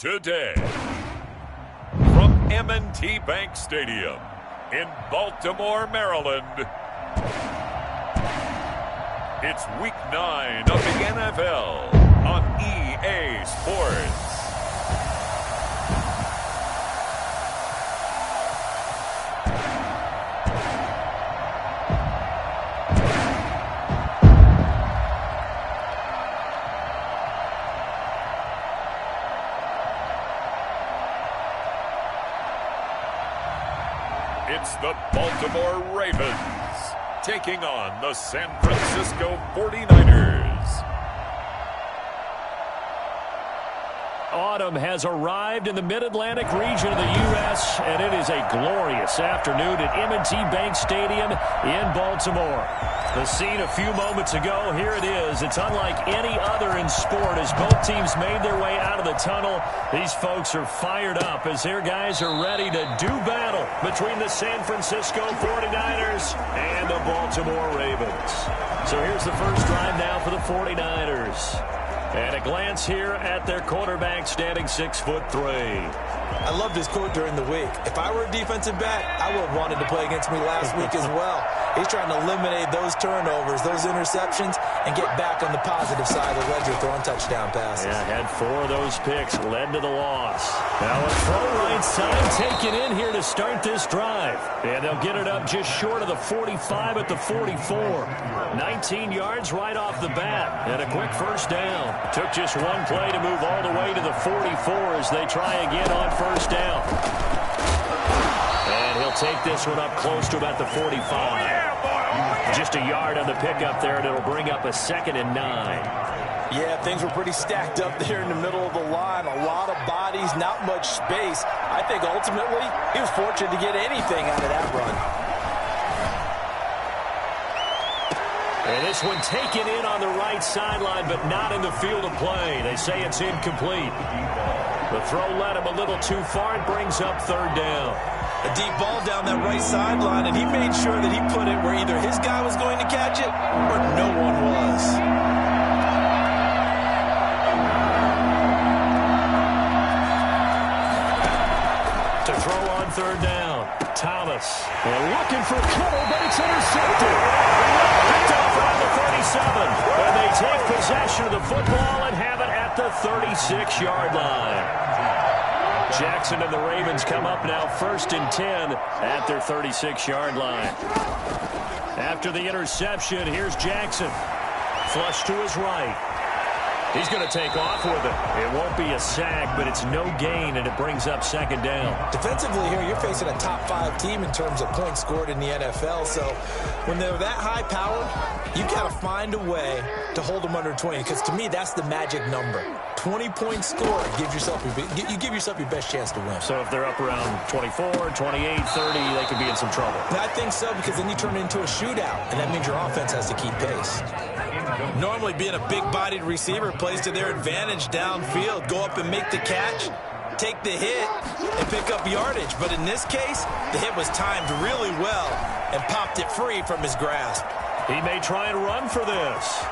Today, from M&T Bank Stadium in Baltimore, Maryland, it's Week 9 of the NFL on EA Sports. It's the Baltimore Ravens taking on the San Francisco 49ers. Autumn has arrived in the Mid-Atlantic region of the U.S., and it is a glorious afternoon at M&T Bank Stadium in Baltimore. The scene a few moments ago, here it is. It's unlike any other in sport as both teams made their way out of the tunnel. These folks are fired up as their guys are ready to do battle between the San Francisco 49ers and the Baltimore Ravens. So here's the first drive now for the 49ers. And a glance here at their quarterback standing 6'3". I loved his quote during the week. If I were a defensive back, I would have wanted to play against me last week as well. He's trying to eliminate those turnovers, those interceptions, and get back on the positive side of the ledger throwing touchdown passes. Yeah, had 4 of those picks, led to the loss. Now a throw right side taken in here to start this drive. And they'll get it up just short of the 45 at the 44. 19 yards right off the bat. And a quick first down. Took just one play to move all the way to the 44 as they try again on first down. And he'll take this one up close to about the 45. Just a yard on the pickup there, and it'll bring up a 2nd and 9. Yeah, things were pretty stacked up there in the middle of the line. A lot of bodies, not much space. I think ultimately he was fortunate to get anything out of that run. And this one taken in on the right sideline, but not in the field of play. They say it's incomplete. The throw led him a little too far. It brings up 3rd down. A deep ball down that right sideline, and he made sure that he put it where either his guy was going to catch it or no one was. To throw on 3rd down, Thomas. And looking for trouble, but it's intercepted. Picked off around the 37. And they take possession of the football and have it at the 36-yard line. Jackson and the Ravens come up now 1st and 10 at their 36-yard line. After the interception, here's Jackson. Flush to his right. He's going to take off with it. It won't be a sack, but it's no gain, and it brings up 2nd down. Defensively here, you're facing a top 5 team in terms of points scored in the NFL. So when they're that high-powered, you got to find a way to hold them under 20, because to me, that's the magic number. 20-point score, you give yourself your best chance to win. So if they're up around 24, 28, 30, they could be in some trouble. I think so, because then you turn it into a shootout, and that means your offense has to keep pace. Normally, being a big-bodied receiver plays to their advantage downfield. Go up and make the catch, take the hit, and pick up yardage. But in this case, the hit was timed really well and popped it free from his grasp. He may try and run for this.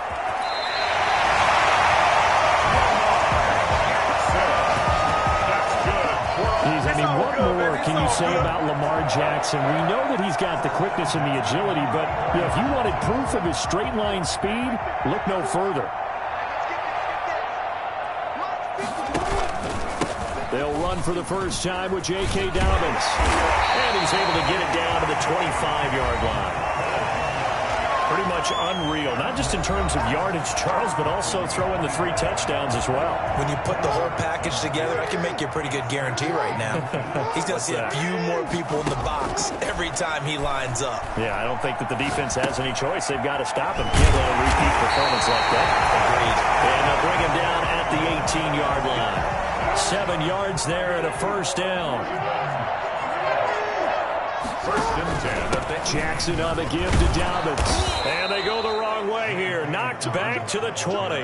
What more can you say about Lamar Jackson? We know that he's got the quickness and the agility, but if you wanted proof of his straight-line speed, look no further. They'll run for the first time with J.K. Dobbins. And he's able to get it down to the 25-yard line. Pretty much unreal, not just in terms of yardage, Charles, but also throw in the 3 touchdowns as well. When you put the whole package together, I can make you a pretty good guarantee right now. He's going to see a few more people in the box every time he lines up. Yeah, I don't think that the defense has any choice. They've got to stop him. Can't let a repeat performance like that. Agreed. And they'll bring him down at the 18-yard line. 7 yards there and a first down. 1st and 10. Jackson on the give to Dobbins. And they go the wrong way here. Knocked back to the 20.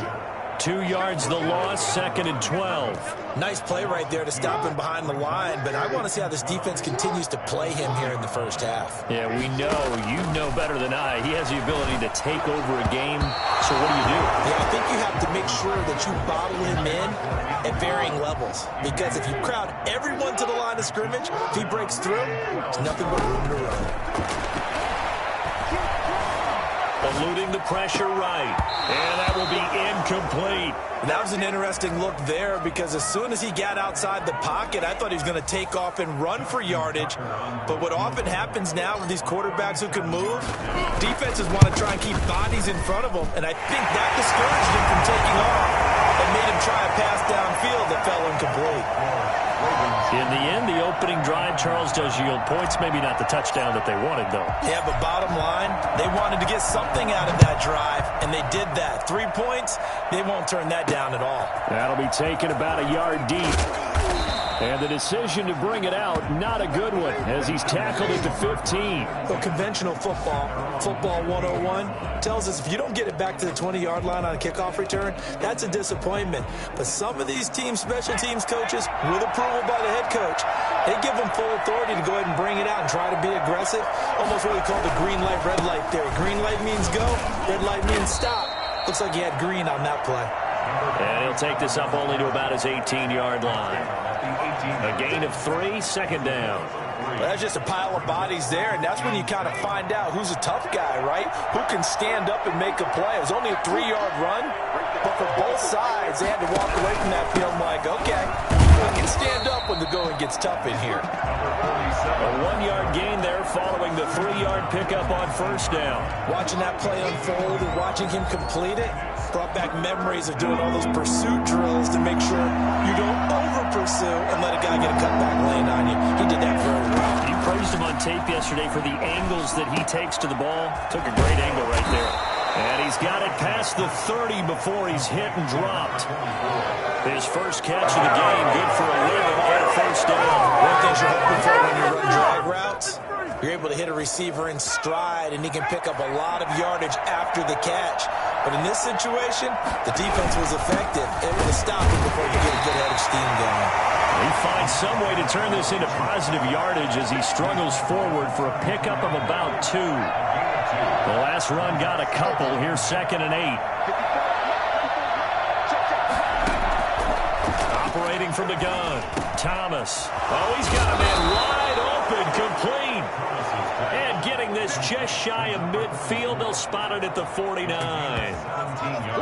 2 yards the loss, 2nd and 12. Nice play right there to stop him behind the line, but I want to see how this defense continues to play him here in the first half. Yeah, we know. You know better than I. He has the ability to take over a game. So what do you do? Yeah, I think you have to make sure that you bottle him in at varying levels, because if you crowd everyone to the line of scrimmage, if he breaks through, there's nothing but room to run. Eluding the pressure right. And that will be incomplete. That was an interesting look there, because as soon as he got outside the pocket, I thought he was going to take off and run for yardage. But what often happens now with these quarterbacks who can move, defenses want to try and keep bodies in front of them, and I think that discouraged him from taking off and made him try a pass downfield that fell incomplete. In the end, the opening drive, Charles, does yield points. Maybe not the touchdown that they wanted, though. Yeah, but bottom line, they wanted to get something out of that drive, and they did that. 3 points, they won't turn that down at all. That'll be taken about a yard deep. And the decision to bring it out, not a good one, as he's tackled it to 15. Well, conventional football 101, tells us if you don't get it back to the 20-yard line on a kickoff return, that's a disappointment. But some of these special teams coaches, with approval by the head coach, they give them full authority to go ahead and bring it out and try to be aggressive. Almost what we call the green light, red light theory. Green light means go, red light means stop. Looks like he had green on that play. And he'll take this up only to about his 18-yard line. A gain of 3, 2nd down. Well, that's just a pile of bodies there, and that's when you kind of find out who's a tough guy, right? Who can stand up and make a play. It was only a 3-yard run, but for both sides, they had to walk away from that field like, okay, I can stand up when the going gets tough in here. A 1-yard gain there following the 3-yard pickup on 1st down. Watching that play unfold and watching him complete it brought back memories of doing all those pursuit drills to make sure you don't over-pursue and let a guy get a cutback lane on you. He did that very well. You praised him on tape yesterday for the angles that he takes to the ball. Took a great angle right there. And he's got it past the 30 before he's hit and dropped. His first catch of the game, good for 11 and a 1st down. One thing you're hoping for when you run drag routes, you're able to hit a receiver in stride, and he can pick up a lot of yardage after the catch. But in this situation, the defense was effective, able to stop him before you get a good head of steam going. He finds some way to turn this into positive yardage as he struggles forward for a pickup of about 2. The last run got a couple. Here's 2nd and 8. Operating from the gun, Thomas. Oh, he's got a man wide open, complete. And getting this just shy of midfield. They'll spot it at the 49.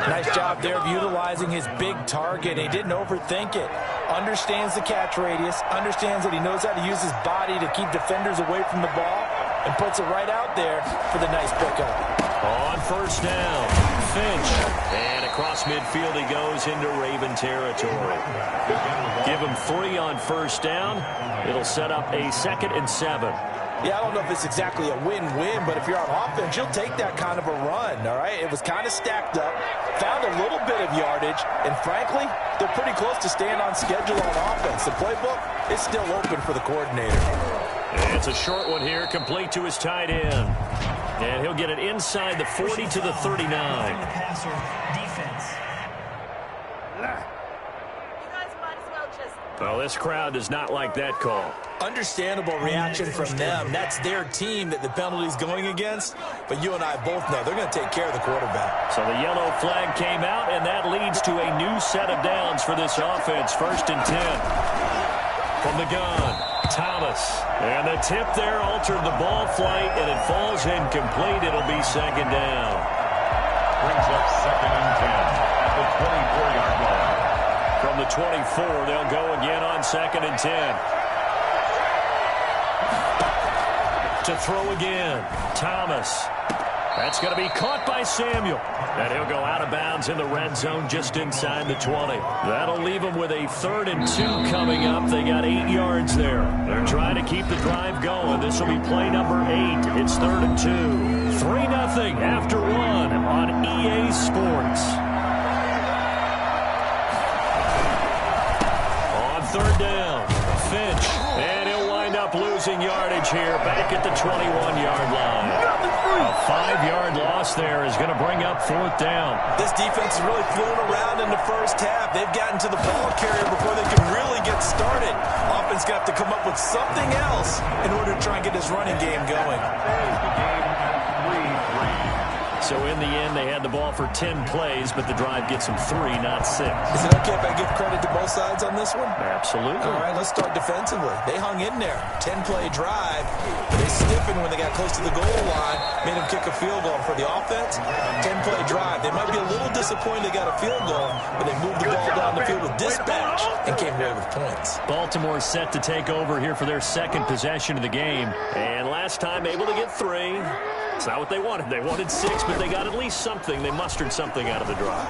Nice job there of utilizing his big target. He didn't overthink it. Understands the catch radius, understands that he knows how to use his body to keep defenders away from the ball, and puts it right out there for the nice pickup. On 1st down, Finch. And across midfield he goes into Raven territory. Give him 3 on 1st down. It'll set up a 2nd and 7. Yeah, I don't know if it's exactly a win-win, but if you're on offense, you'll take that kind of a run, all right? It was kind of stacked up, found a little bit of yardage, and frankly, they're pretty close to staying on schedule on offense. The playbook is still open for the coordinator. And it's a short one here, complete to his tight end. And he'll get it inside the 40 to the 39. Well, this crowd does not like that call. Understandable reaction from them. That's their team that the penalty's going against. But you and I both know they're going to take care of the quarterback. So the yellow flag came out, and that leads to a new set of downs for this offense. 1st and 10. From the gun, Thomas. And the tip there altered the ball flight, and it falls incomplete. It'll be 2nd down. Brings up 2nd and 10 at the 24-yard line. From the 24, they'll go again on 2nd and 10. To throw again, Thomas. That's going to be caught by Samuel. And he'll go out of bounds in the red zone just inside the 20. That'll leave them with a 3rd and 2 coming up. They got 8 yards there. They're trying to keep the drive going. This will be play number 8. It's 3rd and 2. 3-0 after 1 on EA Sports. On 3rd down, Finch. And he'll wind up losing yardage here back at the 21-yard line. A 5-yard loss there is going to bring up 4th down. This defense is really fooling around in the first half. They've gotten to the ball carrier before they can really get started. Offense got to come up with something else in order to try and get this running game going. So in the end, they had the ball for 10 plays, but the drive gets them 3, not 6. Is it okay if I give credit to both sides on this one? Absolutely. All right, let's start defensively. They hung in there. 10-play drive. They stiffened when they got close to the goal line, made them kick a field goal. For the offense, 10-play drive. They might be a little disappointed they got a field goal, but they moved the ball down the field with dispatch and came away with points. Baltimore set to take over here for their second possession of the game. And last time able to get 3. It's not what they wanted. They wanted 6, but they got at least something. They mustered something out of the drive.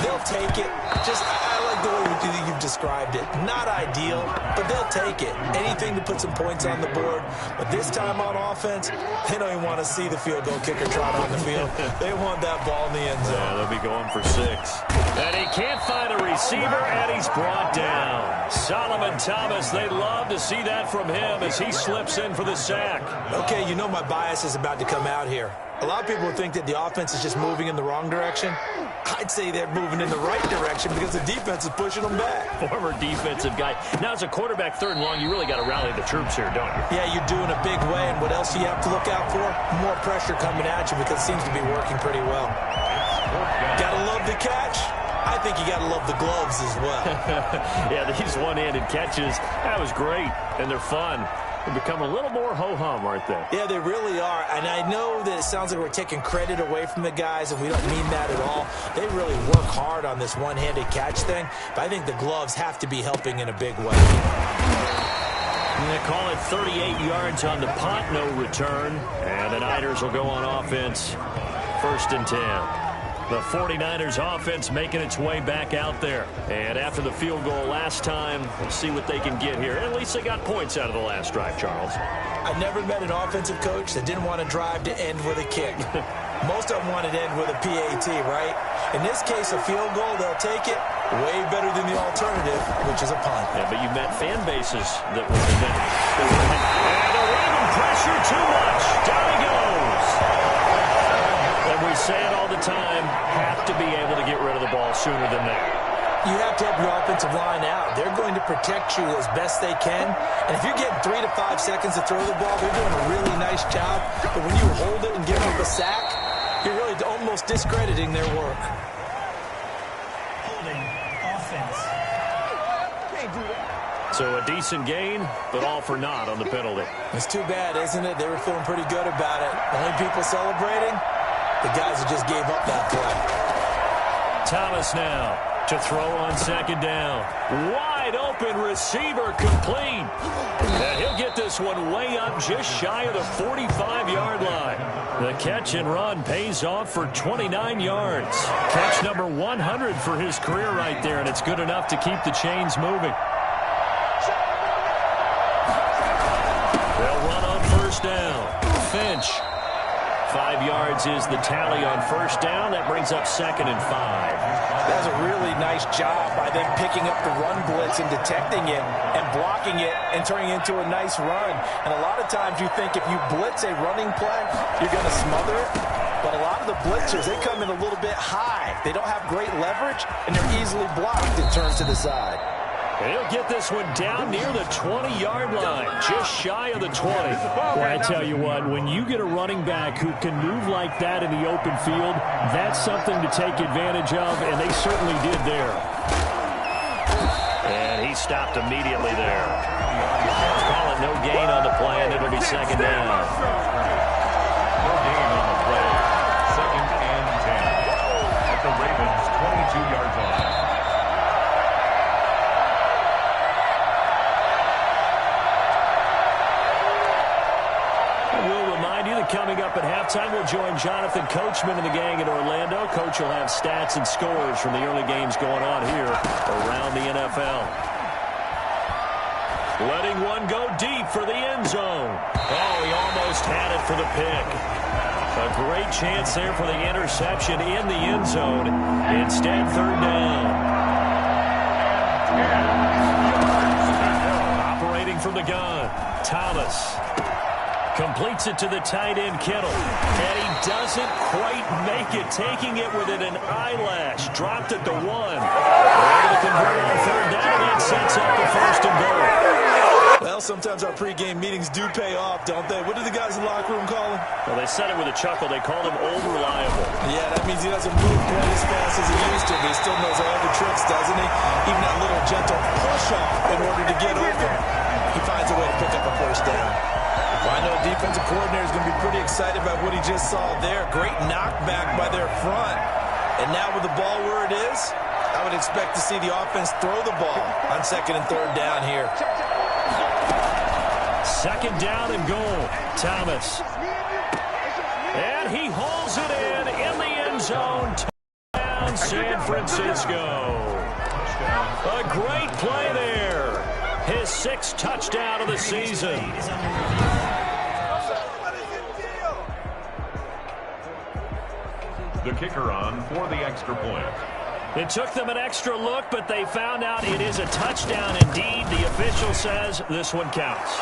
They'll take it. I like the way you've described it. Not ideal, but they'll take it. Anything to put some points on the board. But this time on offense, they don't even want to see the field goal kicker trot on the field. They want that ball in the end zone. Yeah, they'll be going for 6. And he can't find a receiver, and he's brought down. Solomon Thomas, they love to see that from him as he slips in for the sack. Okay, you know my bias is about to come out here. A lot of people think that the offense is just moving in the wrong direction. I'd say they're moving in the right direction because the defense is pushing them back. Former defensive guy. Now, as a quarterback, 3rd and long, you really got to rally the troops here, don't you? Yeah, you do in a big way. And what else do you have to look out for? More pressure coming at you because it seems to be working pretty well. Gotta love the catch. I think you got to love the gloves as well. Yeah, these one-handed catches, that was great, and they're fun. They become a little more ho-hum, aren't they? Yeah, they really are. And I know that it sounds like we're taking credit away from the guys, and we don't mean that at all. They really work hard on this one-handed catch thing, but I think the gloves have to be helping in a big way. They call it 38 yards on the punt, no return. And the Niners will go on offense, 1st and 10. The 49ers offense making its way back out there. And after the field goal last time, we'll see what they can get here. At least they got points out of the last drive, Charles. I've never met an offensive coach that didn't want to drive to end with a kick. Most of them wanted to end with a PAT, right? In this case, a field goal, they'll take it. Way better than the alternative, which is a punt. Yeah, but you met fan bases that were in that. And the Raven pressure too much. Down he goes. And we say it all the time, have to be able to get rid of the ball sooner than that. You have to help your offensive line out. They're going to protect you as best they can. And if you're getting 3 to 5 seconds to throw the ball, they're doing a really nice job. But when you hold it and give them a sack, you're really almost discrediting their work. Holding offense. Can't do that. So a decent gain, but all for naught on the penalty. It's too bad, isn't it? They were feeling pretty good about it. Only people celebrating, the guys who just gave up that play. Thomas now to throw on 2nd down. Wide open receiver complete. And he'll get this one way up just shy of the 45-yard line. The catch and run pays off for 29 yards. Catch number 100 for his career right there, and it's good enough to keep the chains moving. They'll run on 1st down. Finch. 5 yards is the tally on 1st down. That brings up 2nd and 5. That's a really nice job by them picking up the run blitz and detecting it and blocking it and turning it into a nice run. And a lot of times you think if you blitz a running play, you're going to smother it. But a lot of the blitzers, they come in a little bit high. They don't have great leverage, and they're easily blocked and turned to the side. And he'll get this one down near the 20-yard line, just shy of the 20. Well, I tell you what, when you get a running back who can move like that in the open field, that's something to take advantage of, and they certainly did there. And he stopped immediately there. Call it no gain on the play, and it'll be 2nd down. No gain on the play. 2nd and 10 at the Ravens' 22-yard line. Coming up at halftime, we'll join Jonathan Coachman and the gang in Orlando. Coach will have stats and scores from the early games going on here around the NFL. Letting one go deep for the end zone. Oh, he almost had it for the pick. A great chance there for the interception in the end zone. Instead, 3rd down. Operating from the gun, Thomas. Completes it to the tight end, Kittle. And he doesn't quite make it, taking it within an eyelash. Dropped at the 1. They're able to convert on third down, and that sets up the first and goal. Well, sometimes our pregame meetings do pay off, don't they? What do the guys in the locker room call him? Well, they said it with a chuckle. They called him old reliable. Yeah, that means he doesn't move quite as fast as he used to, but he still knows all the tricks, doesn't he? Even that little gentle push-off in order to get open. He finds a way to pick up a first down. Well, I know the defensive coordinator is going to be pretty excited about what he just saw there. Great knockback by their front. And now with the ball where it is, I would expect to see the offense throw the ball on second and third down here. Second down and goal. Thomas. And he hauls it in the end zone. Touchdown, San Francisco. A great play there. His 6th touchdown of the season. The kicker on for the extra point. It took them an extra look, but they found out it is a touchdown indeed. The official says this one counts.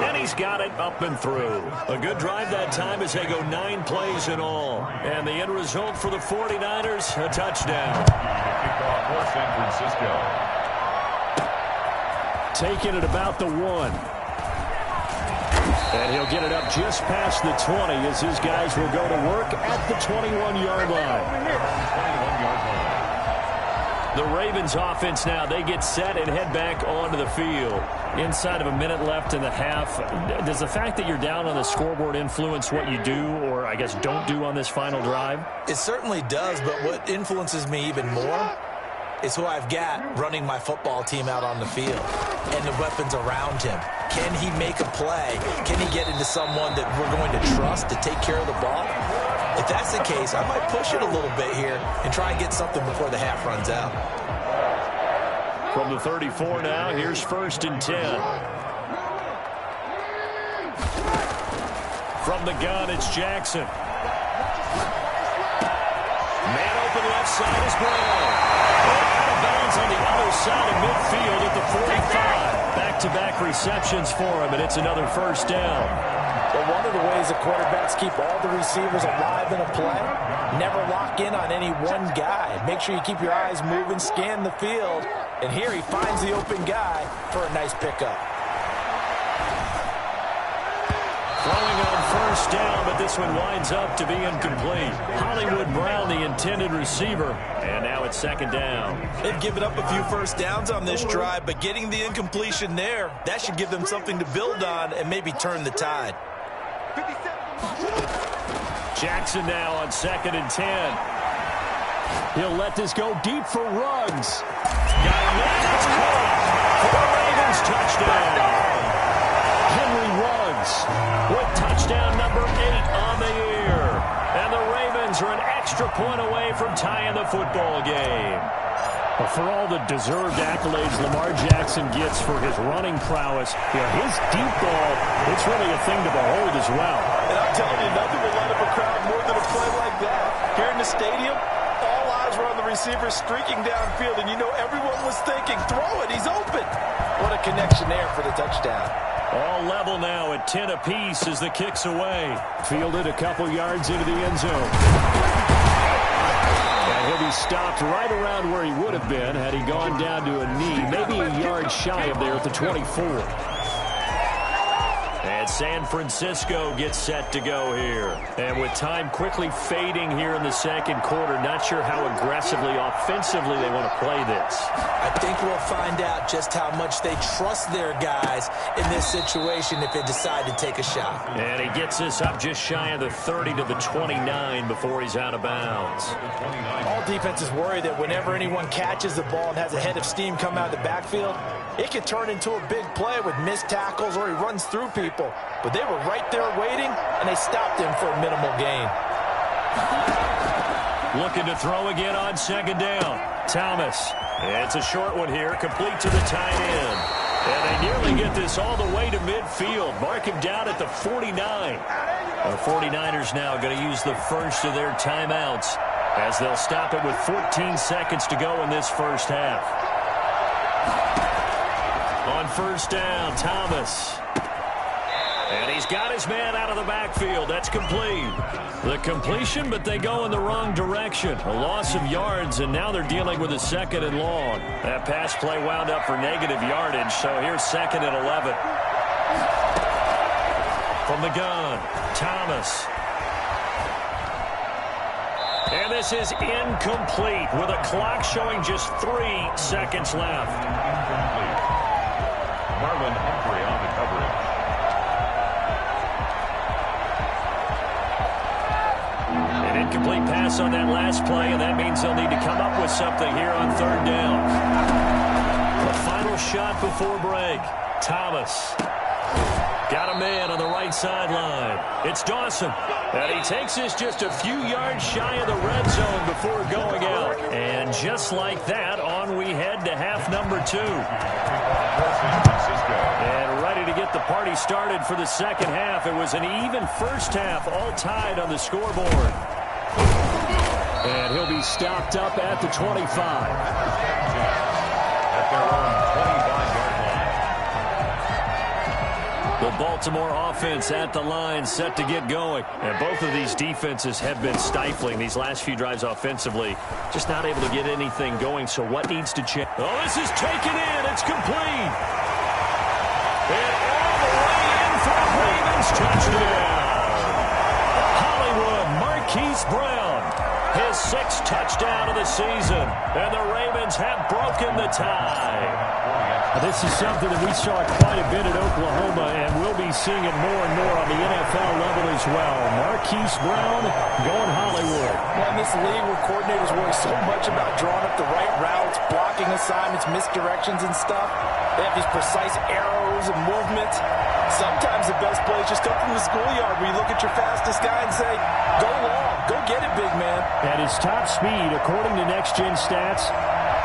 And he's got it up and through. A good drive that time as they go 9 plays in all. And the end result for the 49ers, a touchdown. Kickoff for San Francisco. Taking it about the 1. And he'll get it up just past the 20 as his guys will go to work at the 21-yard line. The Ravens offense now, they get set and head back onto the field. Inside of a minute left in the half, does the fact that you're down on the scoreboard influence what you do or, I guess, don't do on this final drive? It certainly does, but what influences me even more is who I've got running my football team out on the field and the weapons around him. Can he make a play? Can he get into someone that we're going to trust to take care of the ball? If that's the case, I might push it a little bit here and try and get something before the half runs out. From the 34 now, here's 1st and 10. From the gun, it's Jackson. Man open left side is Brown. Out of bounds on the other side of midfield at the 45. Back-to-back receptions for him, and it's another first down. Well, one of the ways the quarterbacks keep all the receivers alive in a play, never lock in on any one guy. Make sure you keep your eyes moving, scan the field, and here he finds the open guy for a nice pickup. Throwing on first down, but this one winds up to be incomplete. Hollywood Brown, the intended receiver, and now it's 2nd down. They've given up a few first downs on this drive, but getting the incompletion there, that should give them something to build on and maybe turn the tide. Jackson now on 2nd and 10. He'll let this go deep for Ruggs. Got him there. That's caught for the Ravens touchdown. Henry Ruggs with touchdown number 8 on the year. And the Ravens are an extra point away from tying the football game. Well, for all the deserved accolades Lamar Jackson gets for his running prowess, his deep ball, it's really a thing to behold as well. And I'm telling you, nothing will light up a crowd more than a play like that. Here in the stadium, all eyes were on the receiver streaking downfield, and you know everyone was thinking, throw it, he's open. What a connection there for the touchdown. All level now at 10 apiece as the kick's away. Fielded a couple yards into the end zone. And he'll be stopped right around where he would have been had he gone down to a knee, maybe a yard shy of there at the 24. And San Francisco gets set to go here. And with time quickly fading here in the second quarter, not sure how aggressively, offensively they want to play this. I think we'll find out just how much they trust their guys in this situation if they decide to take a shot. And he gets this up just shy of the 30 to the 29 before he's out of bounds. All defenses worry that whenever anyone catches the ball and has a head of steam come out of the backfield, it can turn into a big play with missed tackles or he runs through people. But they were right there waiting, and they stopped him for a minimal gain. Looking to throw again on 2nd down. Thomas. It's a short one here, complete to the tight end. And they nearly get this all the way to midfield. Mark him down at the 49. The 49ers now going to use the first of their timeouts as they'll stop it with 14 seconds to go in this first half. On 1st down, Thomas. And he's got his man out of the backfield. That's complete. The completion, but they go in the wrong direction. A loss of yards, and now they're dealing with a 2nd and long. That pass play wound up for negative yardage, so here's 2nd and 11. From the gun, Thomas. And this is incomplete with a clock showing just 3 seconds left. Incomplete. Marlon Humphrey on the coverage. An incomplete pass on that last play, and that means they'll need to come up with something here on 3rd down. The final shot before break. Thomas. Got a man on the right sideline. It's Dawson. And he takes us just a few yards shy of the red zone before going out. And just like that, on we head to half number 2. And ready to get the party started for the second half. It was an even first half, all tied on the scoreboard. And he'll be stopped up at the 25. At their own 25-yard line. The Baltimore offense at the line, set to get going. And both of these defenses have been stifling these last few drives offensively. Just not able to get anything going, so what needs to change? Oh, this is taken in. It's complete. And all the way in for the Ravens touchdown. Hollywood Marquise Brown, his 6th touchdown of the season. And the Ravens have broken the tie. This is something that we saw quite a bit at Oklahoma, and we'll be seeing it more and more on the NFL level as well. Marquise Brown going Hollywood. Well, in this league where coordinators worry so much about drawing up the right routes, blocking assignments, misdirections and stuff, they have these precise arrows and movements. Sometimes the best plays just come from the schoolyard where you look at your fastest guy and say, go long, go get it, big man. At his top speed, according to Next Gen Stats,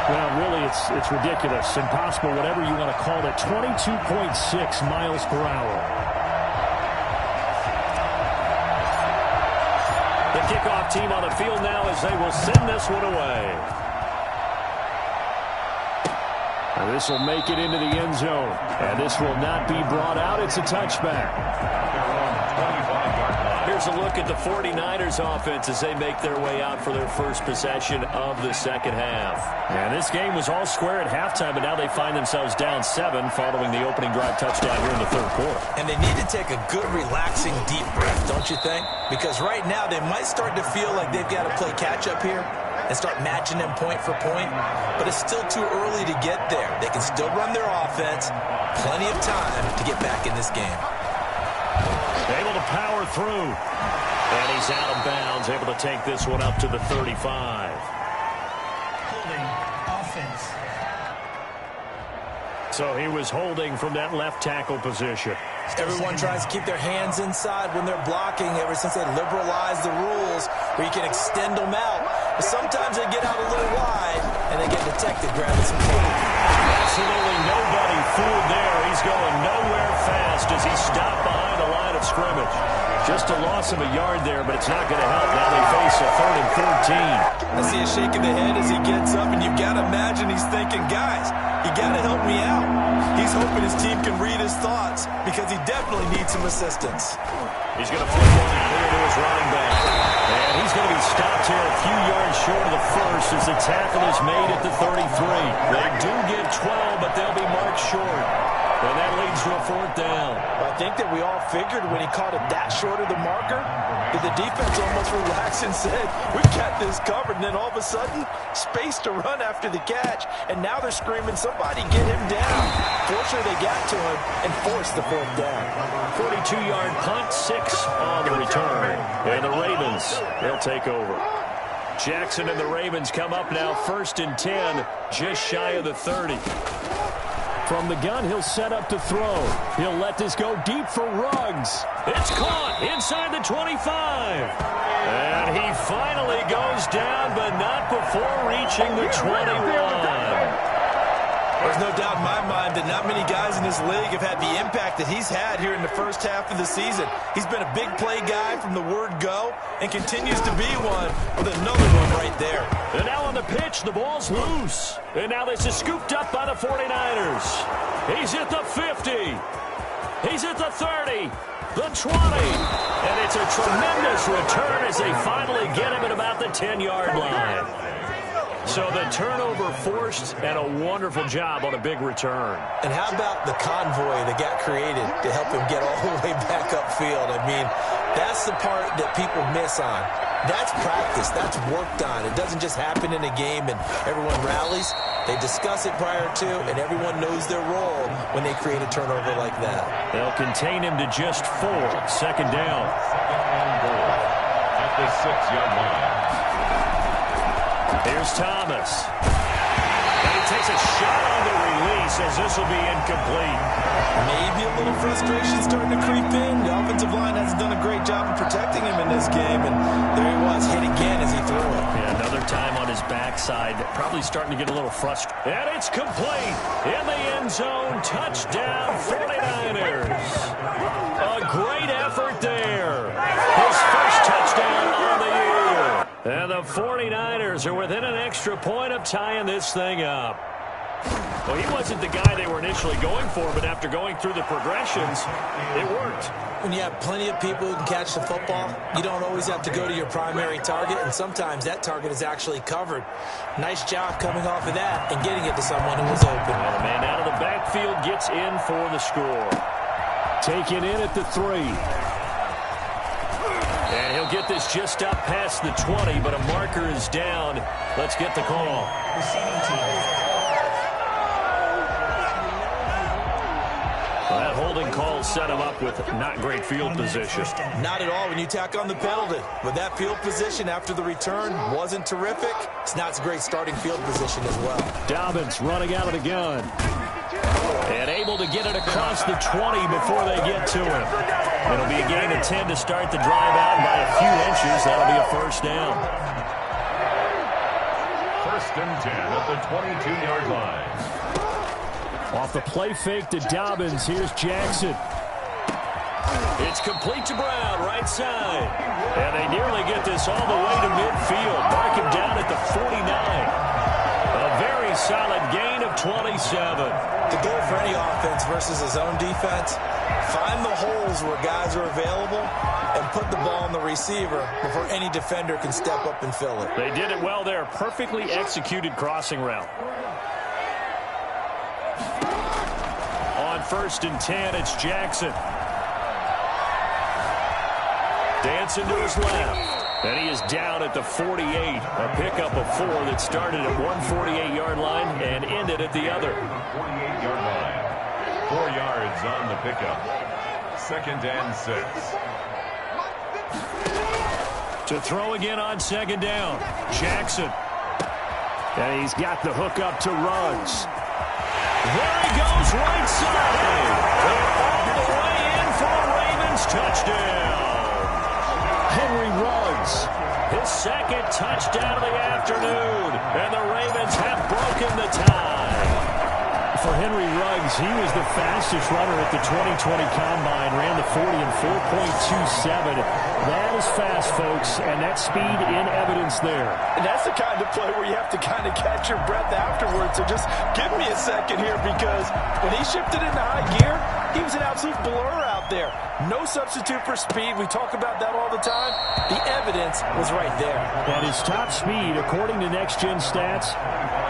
well, really, it's ridiculous, impossible, whatever you want to call it, 22.6 miles per hour. The kickoff team on the field now as they will send this one away. Now this will make it into the end zone, and this will not be brought out. It's a touchback. Here's a look at the 49ers offense as they make their way out for their first possession of the second half. And this game was all square at halftime, but now they find themselves down 7 following the opening drive touchdown here in the 3rd quarter. And they need to take a good, relaxing, deep breath, don't you think? Because right now they might start to feel like they've got to play catch-up here and start matching them point for point. But it's still too early to get there. They can still run their offense. Plenty of time to get back in this game. Able to power through. And he's out of bounds, able to take this one up to the 35. Holding offense. So he was holding from that left tackle position. Everyone tries to keep their hands inside when they're blocking ever since they liberalized the rules where you can extend them out. But sometimes they get out a little wide and they get detected grabbing some food. Absolutely nobody fooled there. He's going nowhere fast as he stopped behind the line of scrimmage. Just a loss of a yard there, but it's not going to help. Now they face a 3rd and 13. I see a shake of the head as he gets up, and you've got to imagine he's thinking, guys, you got to help me out. He's hoping his team can read his thoughts because he definitely needs some assistance. He's going to flip one clear to his running back. And he's going to be stopped here a few yards short of the first as the tackle is made at the 33. They do get 12, but they'll be marked short. And that leads to a 4th down. I think that we all figured when he caught it that short of the marker that the defense almost relaxed and said, we've got this covered. And then all of a sudden, space to run after the catch. And now they're screaming, somebody get him down. Fortunately, they got to him and forced the 4th down. 42-yard punt, 6 on the return. And the Ravens, they'll take over. Jackson and the Ravens come up now 1st and 10, just shy of the 30. From the gun, he'll set up to throw. He'll let this go deep for Ruggs. It's caught inside the 25. And he finally goes down, but not before reaching the 21. There's no doubt in my mind that not many guys in this league have had the impact that he's had here in the first half of the season. He's been a big play guy from the word go and continues to be one with another one right there. And now on the pitch, the ball's loose. And now this is scooped up by the 49ers. He's at the 50. He's at the 30, the 20, and it's a tremendous return as they finally get him at about the 10-yard line. So the turnover forced, and a wonderful job on a big return. And how about the convoy that got created to help him get all the way back upfield? I mean, that's the part that people miss on. That's practice. That's worked on. It doesn't just happen in a game and everyone rallies. They discuss it prior to, and everyone knows their role when they create a turnover like that. They'll contain him to just 4. Second down. Second and goal at the 6-yard line. Here's Thomas. And he takes a shot on the release as this will be incomplete. Maybe a little frustration starting to creep in. The offensive line hasn't done a great job of protecting him in this game, and there he was, hit again as he threw it. Yeah, another time on his backside, probably starting to get a little frustrated. And it's complete in the end zone. Touchdown, 49ers. A great effort there. His first touchdown on the year. And the 49ers are within an extra point of tying this thing up. Well, he wasn't the guy they were initially going for, but after going through the progressions, it worked. When you have plenty of people who can catch the football, you don't always have to go to your primary target, and sometimes that target is actually covered. Nice job coming off of that and getting it to someone who was open. Well, the man out of the backfield gets in for the score. Taken in at the 3. And he'll get this just up past the 20, but a marker is down. Let's get the call. Receiving team. Well, that holding call set him up with not great field position. Not at all when you tack on the penalty. With that field position after the return wasn't terrific, it's not a great starting field position as well. Dobbins running out of the gun. And able to get it across the 20 before they get to him. It'll be a gain of 10 to start the drive out, and by a few inches, that'll be a first down. First and 10 at the 22-yard line. Off the play fake to Dobbins, here's Jackson. It's complete to Brown, right side. And they nearly get this all the way to midfield. Mark him down at the 49. A very solid gain of 27. The goal for any offense versus his own defense, find the holes where guys are available and put the ball on the receiver before any defender can step up and fill it. They did it well there. Perfectly executed crossing route. On first and 10, it's Jackson. Dancing to his left. And he is down at the 48. A pickup of 4 that started at one 48-yard line and ended at the other. 48-yard line. 4 yards on the pickup. Second and 6. To throw again on second down. Jackson. And he's got the hook up to Ruggs. There he goes, right side. And all the way in for a Ravens touchdown. Henry Ruggs. His second touchdown of the afternoon. And the Ravens have broken the tie. For Henry Ruggs, he was the fastest runner at the 2020 Combine. Ran the 40 in 4.27. That is fast, folks, and that speed in evidence there. And that's the kind of play where you have to kind of catch your breath afterwards. So just give me a second here, because when he shifted into high gear, he was an absolute blur out there. No substitute for speed. We talk about that all the time. The evidence was right there. And his top speed, according to Next Gen Stats,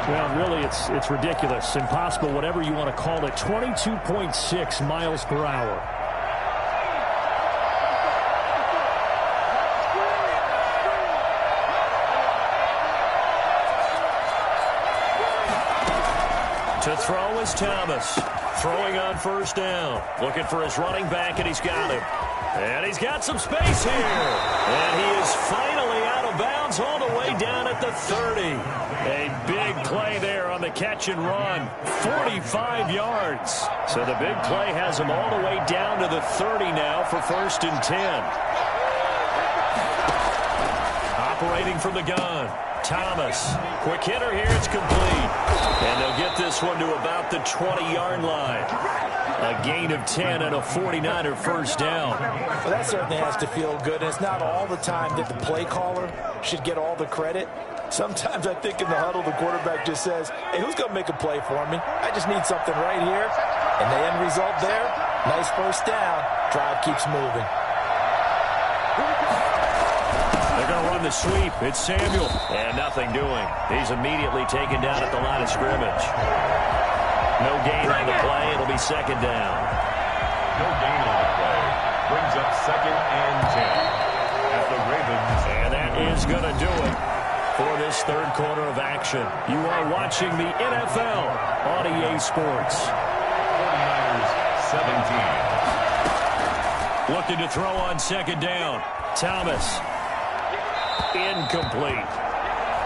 well, really, it's ridiculous. Impossible, whatever you want to call it. 22.6 miles per hour. To throw is Thomas. Throwing on first down. Looking for his running back, and he's got him. And he's got some space here. And he is finally out of bounds all the way down at the 30. A big play there on the catch and run. 45 yards. So the big play has him all the way down to the 30 now for first and 10. Operating from the gun. Thomas. Quick hitter here. It's complete. And they'll get this one to about the 20-yard line. A gain of 10 and a 49er first down. Well, that certainly has to feel good. And it's not all the time that the play caller should get all the credit. Sometimes I think in the huddle, the quarterback just says, hey, who's going to make a play for me? I just need something right here. And the end result there, Nice first down. Drive keeps moving. They're going to run the sweep. It's Samuel. And nothing doing. He's immediately taken down at the line of scrimmage. No gain on the play. It'll be second down. No gain on the play. Brings up second and 10 at the Ravens. And that is going to do it for this third quarter of action. You are watching the NFL on EA Sports. 49ers 17. Looking to throw on second down. Thomas. Incomplete.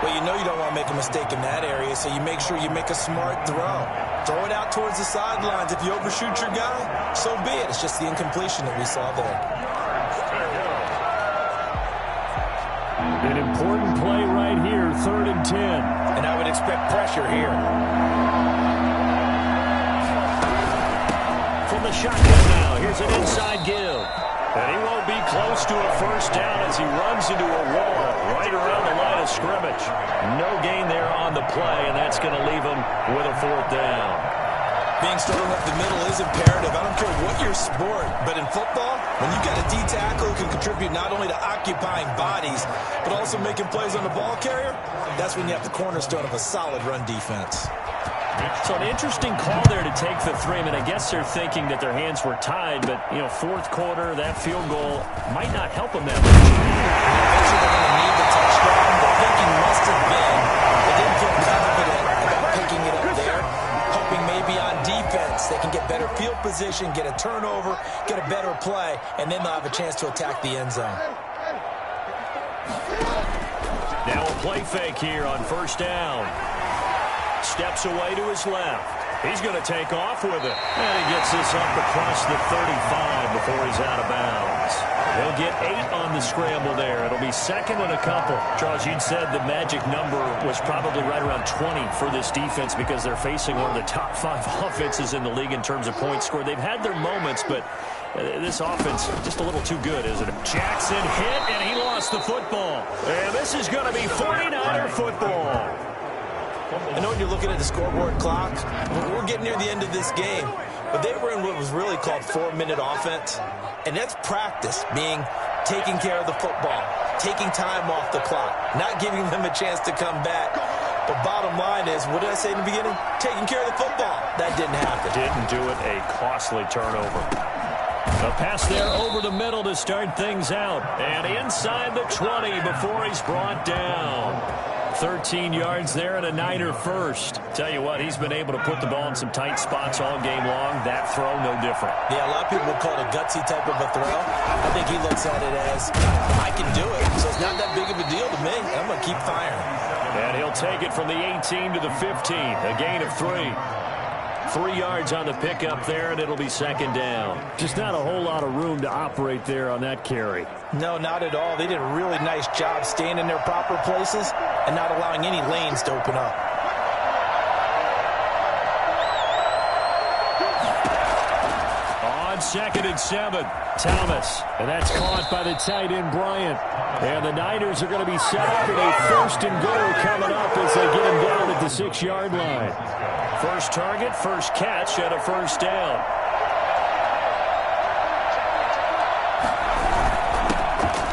Well, you know you don't want to make a mistake in that area, so you make sure you make a smart throw. Throw it out towards the sidelines. If you overshoot your guy, so be it. It's just the incompletion that we saw there. An important play right here, 3rd and 10. And I would expect pressure here. From the shotgun now, here's an inside give. And he won't be close to a first down as he runs into a wall right around the line of scrimmage. No gain there on the play, and that's going to leave him with a 4th down. Being strong up the middle is imperative. I don't care what your sport, but in football, when you got a D tackle who can contribute not only to occupying bodies, but also making plays on the ball carrier, that's when you have the cornerstone of a solid run defense. So an interesting call there to take the 3. I mean, I guess they're thinking that their hands were tied, but, you know, 4th quarter, that field goal might not help them that much. Eventually they're going to need the touchdown. The thinking must have been they didn't feel confident about picking it up there, hoping maybe on defense they can get better field position, get a turnover, get a better play, and then they'll have a chance to attack the end zone. Now a play fake here on first down. Steps away to his left. He's going to take off with it. And he gets this up across the 35 before he's out of bounds. He'll get 8 on the scramble there. It'll be second and a couple. Charles, you'd said the magic number was probably right around 20 for this defense because they're facing one of the top 5 offenses in the league in terms of points scored. They've had their moments, but this offense just a little too good, isn't it? Jackson hit, and he lost the football. And this is going to be 49er football. I know when you're looking at the scoreboard clock, we're getting near the end of this game, but they were in what was really called 4-minute offense, and that's practice, being taking care of the football, taking time off the clock, not giving them a chance to come back. But bottom line is, what did I say in the beginning? Taking care of the football. That didn't happen. Didn't do it. A costly turnover. A pass there over the middle to start things out. And inside the 20 before he's brought down. 13 yards there and a Niner first. Tell you what, he's been able to put the ball in some tight spots all game long. That throw, no different. Yeah, a lot of people would call it a gutsy type of a throw. I think he looks at it as, I can do it, so it's not that big of a deal to me. I'm going to keep firing. And he'll take it from the 18 to the 15. A gain of 3. 3 yards on the pickup there, and it'll be second down. Just not a whole lot of room to operate there on that carry. No, not at all. They did a really nice job staying in their proper places and not allowing any lanes to open up. On 2nd and 7, Thomas. And that's caught by the tight end, Bryant. And the Niners are going to be set up with a 1st and goal coming up as they get him down at the 6-yard line. First target, first catch, and a first down.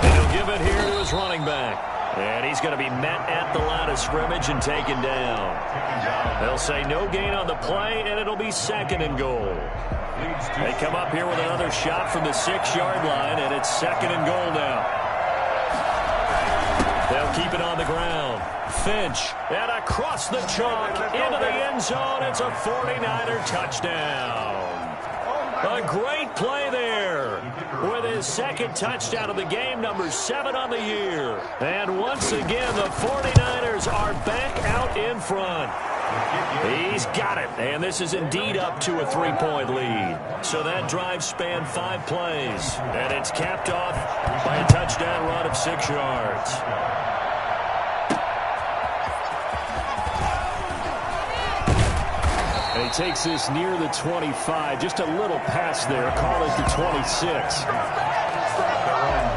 And he'll give it here to his running back. And he's going to be met at the line of scrimmage and taken down. They'll say no gain on the play, and it'll be 2nd and goal. They come up here with another shot from the 6-yard line, and it's 2nd and goal now. They'll keep it on the ground. Finch, and across the chalk, into the end zone. It's a 49er touchdown. A great play there with his 2nd touchdown of the game, number 7 on the year. And once again, the 49ers are back out in front. He's got it, and this is indeed up to a 3-point lead. So that drive spanned 5 plays, and it's capped off by a touchdown run of 6 yards. And he takes this near the 25. Just a little pass there. Call it the 26.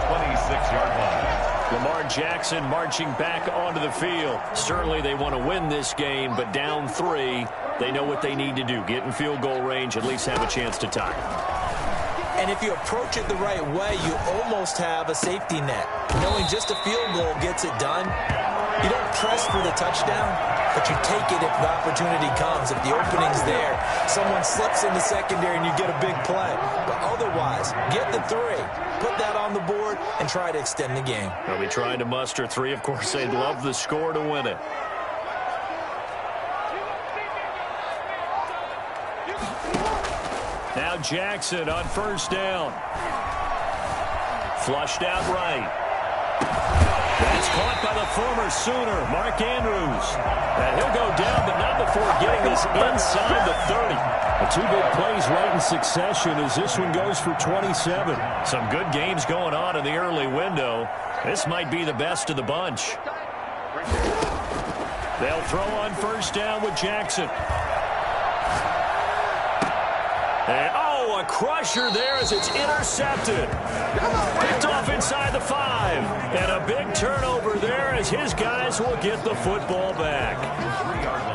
26-yard line. Lamar Jackson marching back onto the field. Certainly they want to win this game, but down 3, they know what they need to do. Get in field goal range, at least have a chance to tie. And if you approach it the right way, you almost have a safety net. Knowing just a field goal gets it done, you don't press for the touchdown, but you take it if the opportunity comes. If the opening's there, someone slips in the secondary and you get a big play. But otherwise, get the 3, put that on the board, and try to extend the game. They'll be trying to muster 3. Of course, they'd love the score to win it. Now Jackson on first down. Flushed out right. That's caught by the former Sooner, Mark Andrews. And he'll go down, but not before getting this inside the 30. The 2 big plays right in succession as this one goes for 27. Some good games going on in the early window. This might be the best of the bunch. They'll throw on first down with Jackson. And, a crusher there as it's intercepted. Picked off inside the 5. And a big turnover there as his guys will get the football back.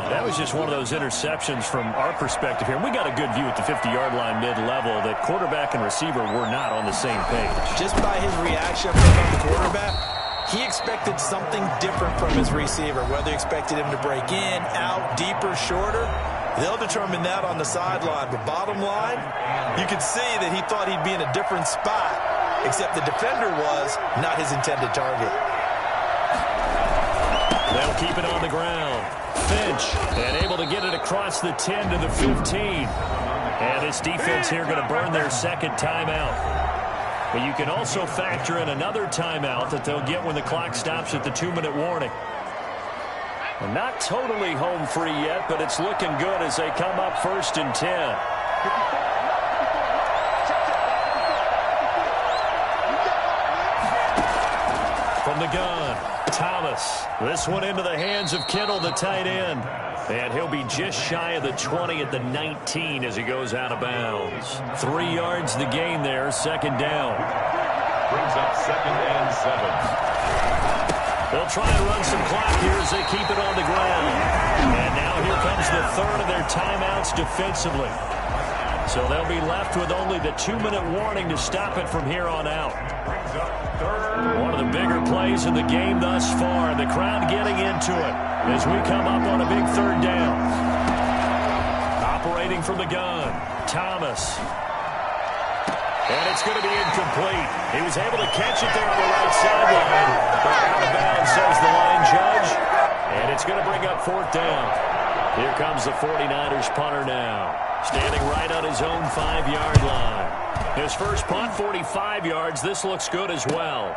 That was just one of those interceptions from our perspective here. We got a good view at the 50-yard line mid-level that quarterback and receiver were not on the same page. Just by his reaction from the quarterback, he expected something different from his receiver, whether he expected him to break in, out, deeper, shorter. They'll determine that on the sideline. But bottom line, you could see that he thought he'd be in a different spot, except the defender was not his intended target. They'll keep it on the ground. Finch, and able to get it across the 10 to the 15. And this defense here going to burn their second timeout. But you can also factor in another timeout that they'll get when the clock stops at the 2-minute warning. Well, not totally home free yet, but it's looking good as they come up 1st and 10. From the gun, Thomas. This one into the hands of Kittle, the tight end. And he'll be just shy of the 20 at the 19 as he goes out of bounds. 3 yards the gain there, second down. Brings up 2nd and 7. They'll try and run some clock here as they keep it on the ground. And now here comes the 3rd of their timeouts defensively. So they'll be left with only the 2-minute warning to stop it from here on out. One of the bigger plays in the game thus far. The crowd getting into it as we come up on a big 3rd down. Operating from the gun, Thomas. And it's going to be incomplete. He was able to catch it there on the right sideline. But out of bounds, says the line judge. And it's going to bring up 4th down. Here comes the 49ers punter now. Standing right on his own 5-yard line. His first punt, 45 yards. This looks good as well.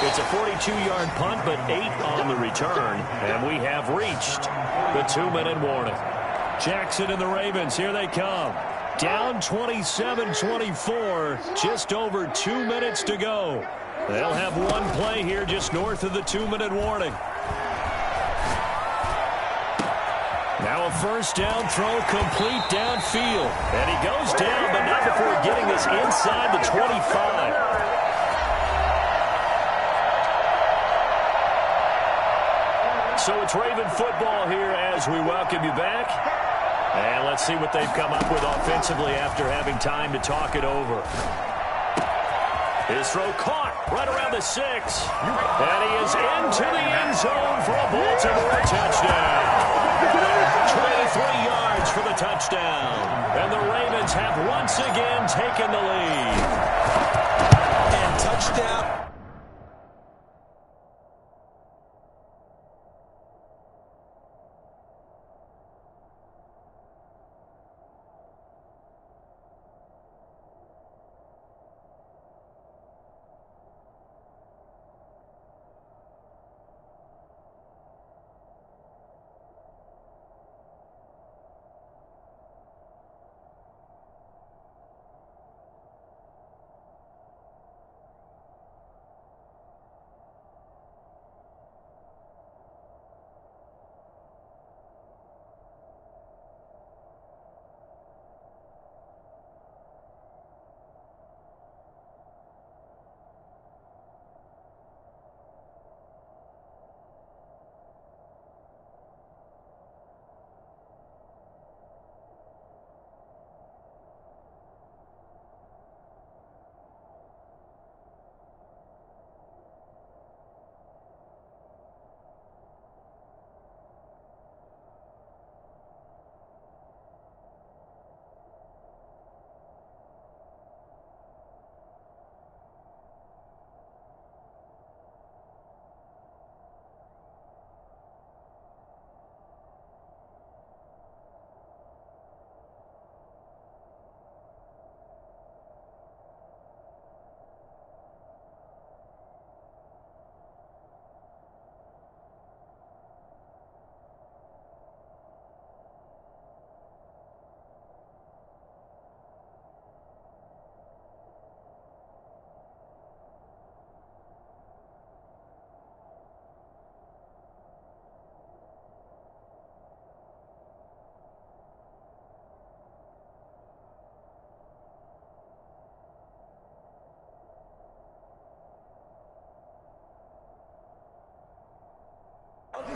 It's a 42-yard punt, but 8 on the return. And we have reached the 2-minute warning. Jackson and the Ravens, here they come. Down 27-24, just over 2 minutes to go. They'll have one play here just north of the 2-minute warning. Now a first down throw complete downfield. And he goes down, but not before getting this inside the 25. So it's Raven football here as we welcome you back. And let's see what they've come up with offensively after having time to talk it over. His throw caught right around the 6. And he is into the end zone for a Baltimore touchdown. 23 yards for the touchdown. And the Ravens have once again taken the lead. And touchdown.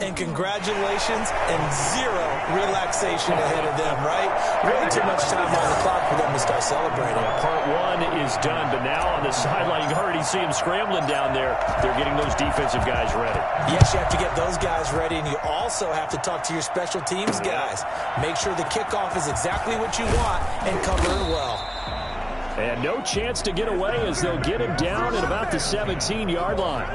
and congratulations and zero relaxation ahead of them, right? Way too much time on the clock for them to start celebrating. Part one is done, but now on the sideline, you already see him scrambling down there. They're getting those defensive guys ready. Yes, you have to get those guys ready, and you also have to talk to your special teams guys. Make sure the kickoff is exactly what you want and cover it well. And no chance to get away as they'll get him down at about the 17-yard line.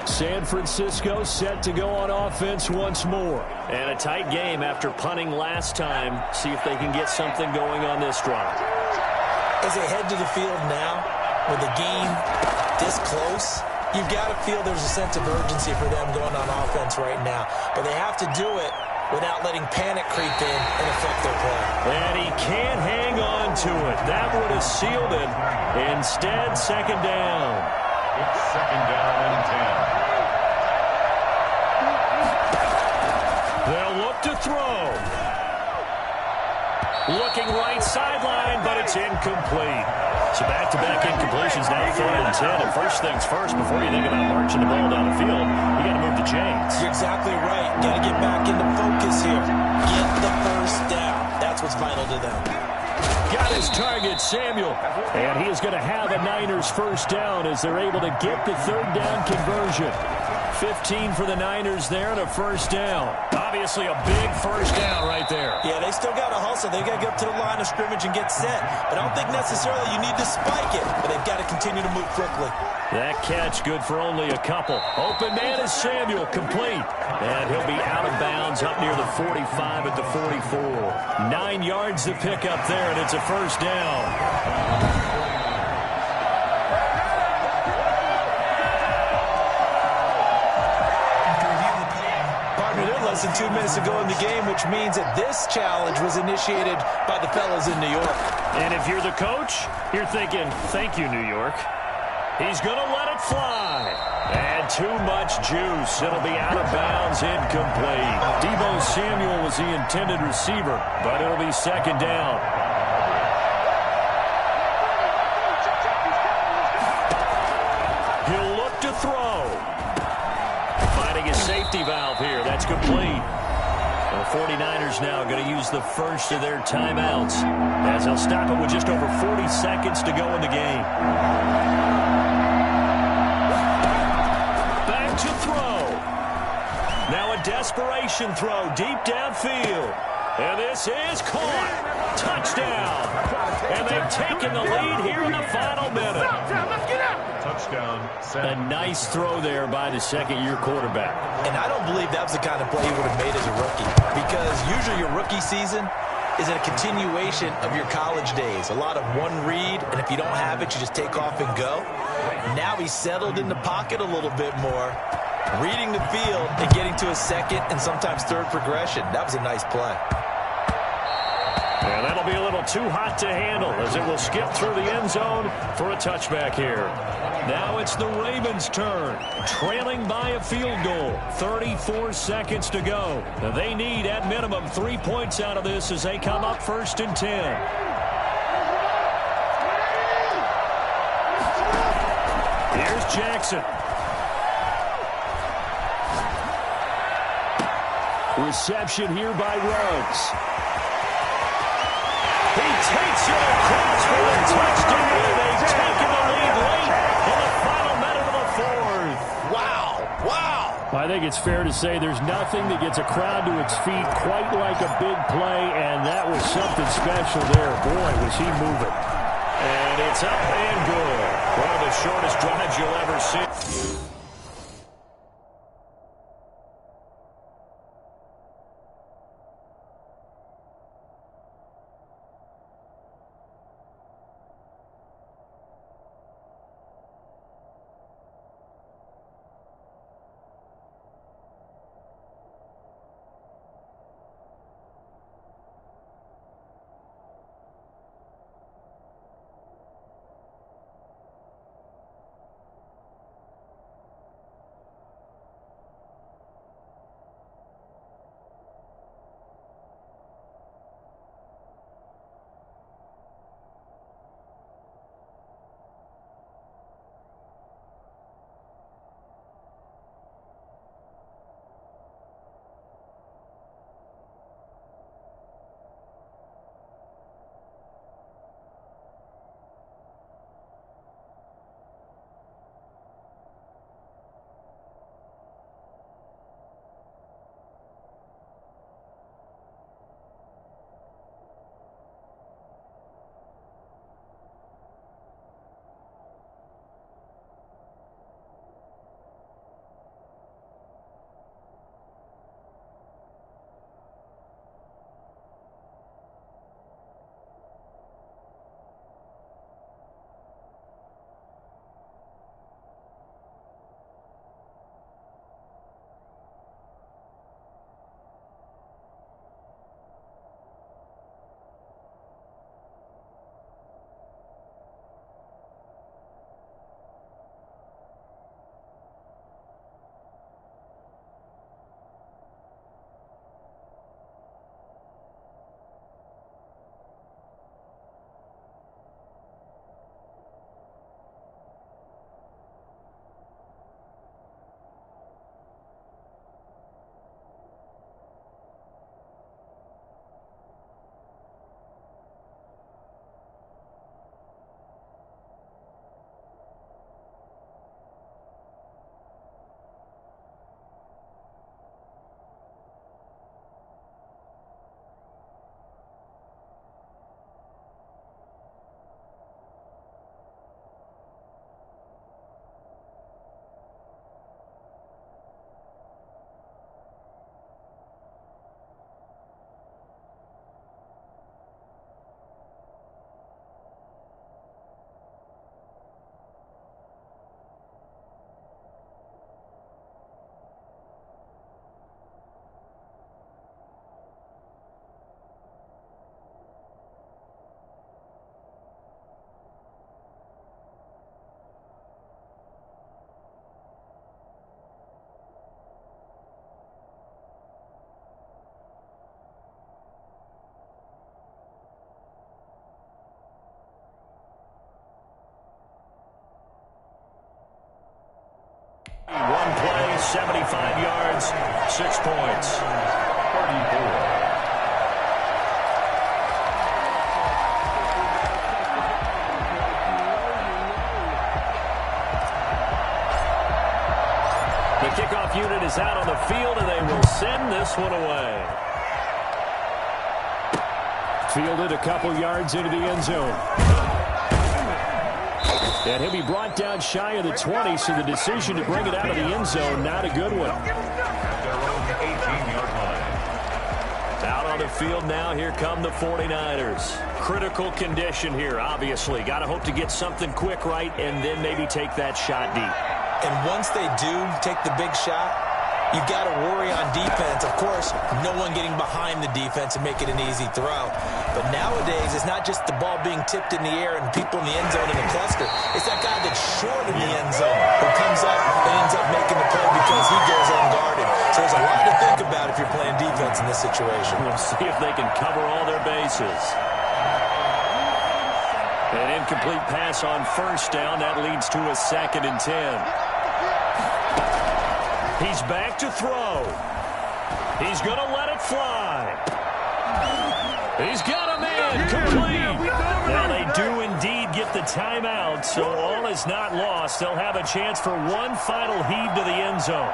San Francisco set to go on offense once more. And a tight game after punting last time. See if they can get something going on this drive. As they head to the field now, with the game this close, you've got to feel there's a sense of urgency for them going on offense right now. But they have to do it without letting panic creep in and affect their play. And he can't hang on to it. That would have sealed it. Instead, second down. It's second down and 10. They'll look to throw. Looking right sideline, but it's incomplete. So back-to-back incompletions, now 3rd and 10. And first things first, before you think about marching the ball down the field, you got to move the chains. You're exactly right. Got to get back into focus here. Get the first down. That's what's vital to them. Got his target, Samuel. And he is going to have a Niners first down as they're able to get the third down conversion. 15 for the Niners there and a first down. Obviously a big first down right there. Yeah, they still got to hustle. They got to get up to the line of scrimmage and get set. But I don't think necessarily you need to spike it, but they've got to continue to move quickly. That catch good for only a couple. Open man is Samuel, complete. And he'll be out of bounds up near the 45 at the 44. 9 yards to pick up there, and it's a first down. Less than 2 minutes to go in the game, which means that this challenge was initiated by the fellas in New York. And if you're the coach, you're thinking, thank you, New York. He's going to let it fly. And too much juice. It'll be out of bounds, incomplete. Deebo Samuel was the intended receiver, but it'll be second down. He'll look to throw. Finding his safety valve here. That's complete. The 49ers now going to use the first of their timeouts as they'll stop it with just over 40 seconds to go in the game. Back to throw. Now a desperation throw deep downfield. And this is caught. Touchdown. And they've taken the lead here in the final minute. Touchdown. A nice throw there by the second-year quarterback. And I don't believe that was the kind of play he would have made as a rookie, because usually your rookie season is a continuation of your college days. A lot of one read, and if you don't have it, you just take off and go. Now he's settled in the pocket a little bit more, reading the field and getting to a second and sometimes third progression. That was a nice play. And that'll be a little too hot to handle as it will skip through the end zone for a touchback here. Now it's the Ravens' turn, trailing by a field goal. 34 seconds to go. They need, at minimum, 3 points out of this as they come up 1st and 10. Here's Jackson. Reception here by Ruggs. He takes it across for a touchdown. They've taken the lead late in the final minute of the fourth. Wow. Wow. I think it's fair to say there's nothing that gets a crowd to its feet quite like a big play, and that was something special there. Boy, was he moving. And it's up and good. One of the shortest drives you'll ever see. 75 yards, 6 points. 34. The kickoff unit is out on the field, and they will send this one away. Fielded a couple yards into the end zone. And he'll be brought down shy of the 20, so the decision to bring it out of the end zone, not a good one. At their own 18-yard line. Out on the field now, here come the 49ers. Critical condition here, obviously. Got to hope to get something quick right and then maybe take that shot deep. And once they do take the big shot, you got to worry on defense. Of course, no one getting behind the defense and make it an easy throw. But nowadays, it's not just the ball being tipped in the air and people in the end zone in the cluster. It's that guy that's short in the end zone who comes up and ends up making the play because he goes unguarded. So there's a lot to think about if you're playing defense in this situation. We'll see if they can cover all their bases. An incomplete pass on first down. That leads to a 2nd and 10. He's back to throw. He's going to let it fly. He's got a man complete. Now they do indeed get the timeout, so all is not lost. They'll have a chance for one final heave to the end zone.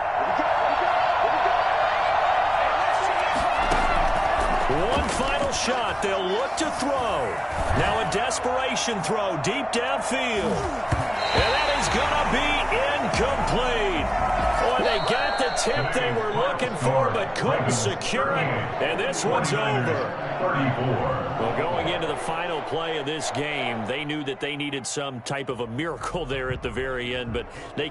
One final shot. They'll look to throw. Now a desperation throw deep downfield. And that is going to be incomplete. Boy, they got the tip they were looking for but couldn't secure it. And this one's over. 34. Well, going into the final play of this game, they knew that they needed some type of a miracle there at the very end, but they